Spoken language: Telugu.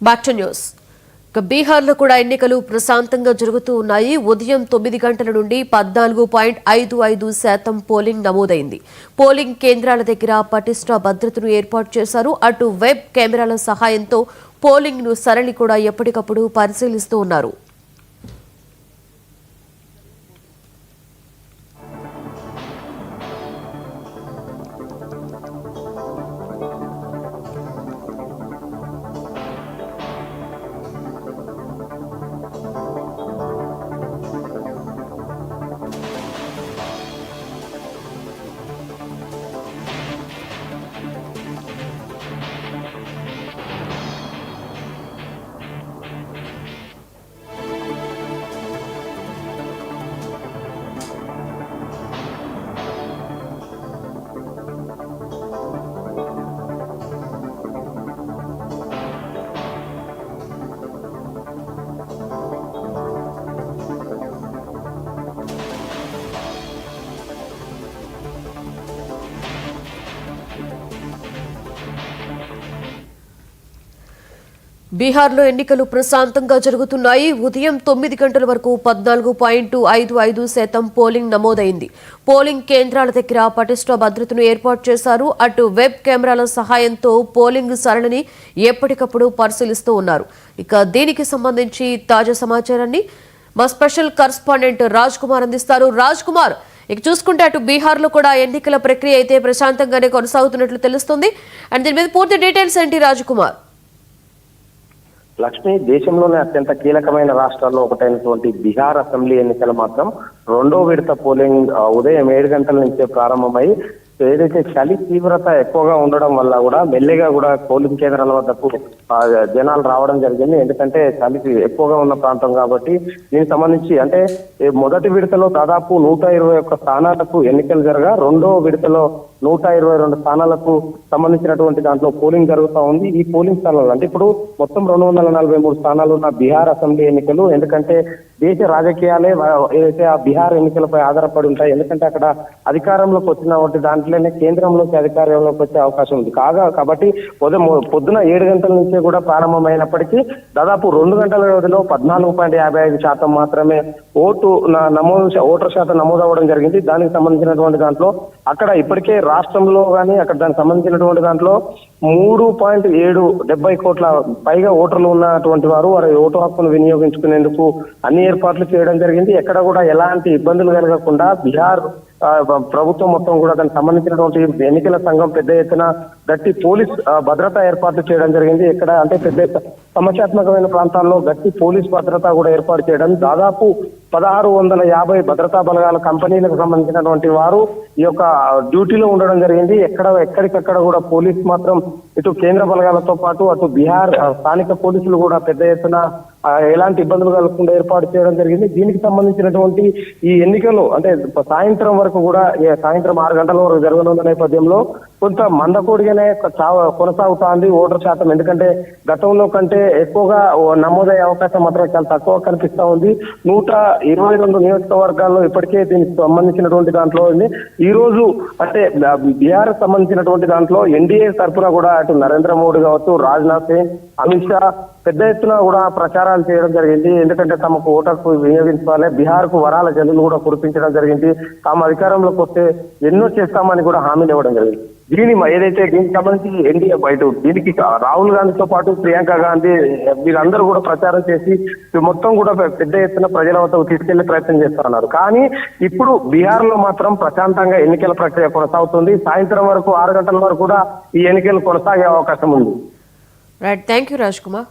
Back to news. బీహార్లో కూడా ఎన్నికలు ప్రశాంతంగా జరుగుతూ ఉన్నాయి. ఉదయం 9 గంటల నుండి 14.55% పోలింగ్ నమోదైంది. పోలింగ్ కేంద్రాల దగ్గర పటిష్ట భద్రతను ఏర్పాటు చేశారు. అటు వెబ్ కెమెరాల సహాయంతో పోలింగ్ ను సరళి కూడా ఎప్పటికప్పుడు పరిశీలిస్తూ ఉన్నారు. బీహార్లో ఎన్నికలు ప్రశాంతంగా జరుగుతున్నాయి. ఉదయం 9 గంటల వరకు 14.55% పోలింగ్ నమోదైంది. పోలింగ్ కేంద్రాల దగ్గర పటిష్ట భద్రతను ఏర్పాటు చేశారు. అటు వెబ్ కెమెరాల సహాయంతో పోలింగ్ సరళిని ఎప్పటికప్పుడు పరిశీలిస్తూ ఉన్నారు. ఇక దీనికి సంబంధించి తాజా సమాచారాన్ని మా స్పెషల్ కరెస్పాండెంట్ రాజ్ కుమార్ అందిస్తారు. రాజ్ కుమార్, ఇక చూసుకుంటే అటు బీహార్లో కూడా ఎన్నికల ప్రక్రియ అయితే ప్రశాంతంగానే కొనసాగుతున్నట్లు తెలుస్తుంది. అండ్ దీని మీద పూర్తి డీటెయిల్స్ ఏంటి రాజ్ కుమార్? లక్ష్మి, దేశంలోనే అత్యంత కీలకమైన రాష్ట్రాల్లో ఒకటైనటువంటి బీహార్ అసెంబ్లీ ఎన్నికలు మాత్రం రెండో విడత పోలింగ్ ఉదయం 7 గంటల నుంచే ప్రారంభమై ఏదైతే చలి తీవ్రత ఎక్కువగా ఉండడం వల్ల కూడా మెల్లిగా కూడా పోలింగ్ కేంద్రాల వద్దకు జనాలు రావడం జరిగింది. ఎందుకంటే చలి ఎక్కువగా ఉన్న ప్రాంతం కాబట్టి దీనికి సంబంధించి అంటే మొదటి విడతలో దాదాపు 121 స్థానాలకు ఎన్నికలు జరగా రెండో విడతలో 122 స్థానాలకు సంబంధించినటువంటి దాంట్లో పోలింగ్ జరుగుతూ ఉంది. ఈ పోలింగ్ స్థానాలు అంటే ఇప్పుడు మొత్తం 243 స్థానాలు ఉన్న బీహార్ అసెంబ్లీ ఎన్నికలు. ఎందుకంటే దేశ రాజకీయాలే ఏదైతే ఆ బీహార్ ఎన్నికలపై ఆధారపడి ఉంటాయి. ఎందుకంటే అక్కడ అధికారంలోకి వచ్చిన దాంట్లోనే కేంద్రంలోకి అధికారంలోకి వచ్చే అవకాశం ఉంది కాబట్టి పొద్దున 7 గంటల నుంచే కూడా ప్రారంభమైనప్పటికీ దాదాపు 2 గంటల వ్యవధిలో 14.55% మాత్రమే ఓటర్ శాతం నమోదవ్వడం జరిగింది. దానికి సంబంధించినటువంటి దాంట్లో అక్కడ ఇప్పటికే రాష్ట్రంలో కానీ అక్కడ దానికి సంబంధించినటువంటి దాంట్లో 3.70 కోట్ల పైగా ఓటర్లు ఉన్నటువంటి వారు వారి ఓటు హక్కును వినియోగించుకునేందుకు అన్ని ఏర్పాట్లు చేయడం జరిగింది. ఎక్కడ కూడా ఎలాంటి ఇబ్బందులు కలగకుండా బీహార్ ప్రభుత్వం మొత్తం కూడా దానికి సంబంధించినటువంటి ఎన్నికల సంఘం పెద్ద ఎత్తున గట్టి పోలీస్ భద్రతా ఏర్పాట్లు చేయడం జరిగింది. ఎక్కడ అంటే పెద్ద సమస్యాత్మకమైన ప్రాంతాల్లో గట్టి పోలీస్ భద్రత కూడా ఏర్పాటు చేయడం, దాదాపు 1650 భద్రతా బలగాల కంపెనీలకు సంబంధించినటువంటి వారు ఈ యొక్క డ్యూటీలో ఉండడం జరిగింది. ఎక్కడికక్కడ కూడా పోలీస్ మాత్రం ఇటు కేంద్ర బలగాలతో పాటు అటు బీహార్ స్థానిక పోలీసులు కూడా పెద్ద ఎత్తున ఎలాంటి ఇబ్బందులు కలగకుండా ఏర్పాటు చేయడం జరిగింది. దీనికి సంబంధించినటువంటి ఈ ఎన్నికలు అంటే సాయంత్రం వరకు కూడా సాయంత్రం 6 గంటల వరకు జరగనున్న నేపథ్యంలో కొంత మందకోడిగానే కొనసాగుతోంది ఓటర్ శాతం. ఎందుకంటే గతంలో కంటే ఎక్కువగా నమోదయ్యే అవకాశం మాత్రం చాలా తక్కువ కనిపిస్తా ఉంది. 122 నియోజకవర్గాల్లో ఇప్పటికే దీనికి సంబంధించినటువంటి దాంట్లో ఉంది. ఈ రోజు అంటే బీహార్ సంబంధించినటువంటి దాంట్లో ఎన్డీఏ తరఫున కూడా అటు నరేంద్ర మోడీ కావచ్చు, రాజ్నాథ్ సింగ్, అమిత్ షా పెద్ద ఎత్తున కూడా ప్రచారాలు చేయడం జరిగింది. ఎందుకంటే తమకు ఓటర్కు వినియోగించాలి, బీహార్ కు వరాల జల్లులు కూడా కురిపించడం జరిగింది. తాము అధికారంలోకి వస్తే ఎన్నో చేస్తామని కూడా హామీలు ఇవ్వడం జరిగింది. దీనికి సంబంధించి ఎన్డీఏ బయట దీనికి రాహుల్ గాంధీతో పాటు ప్రియాంక గాంధీ వీళ్ళందరూ కూడా ప్రచారం చేసి మొత్తం కూడా పెద్ద ఎత్తున ప్రజల వద్దకు తీసుకెళ్లే ప్రయత్నం చేస్తా ఉన్నారు. కానీ ఇప్పుడు బీహార్ లో మాత్రం ప్రశాంతంగా ఎన్నికల ప్రక్రియ కొనసాగుతుంది. సాయంత్రం వరకు 6 గంటల వరకు కూడా ఈ ఎన్నికలు కొనసాగే అవకాశం ఉంది. Right, thank you Raj Kumar.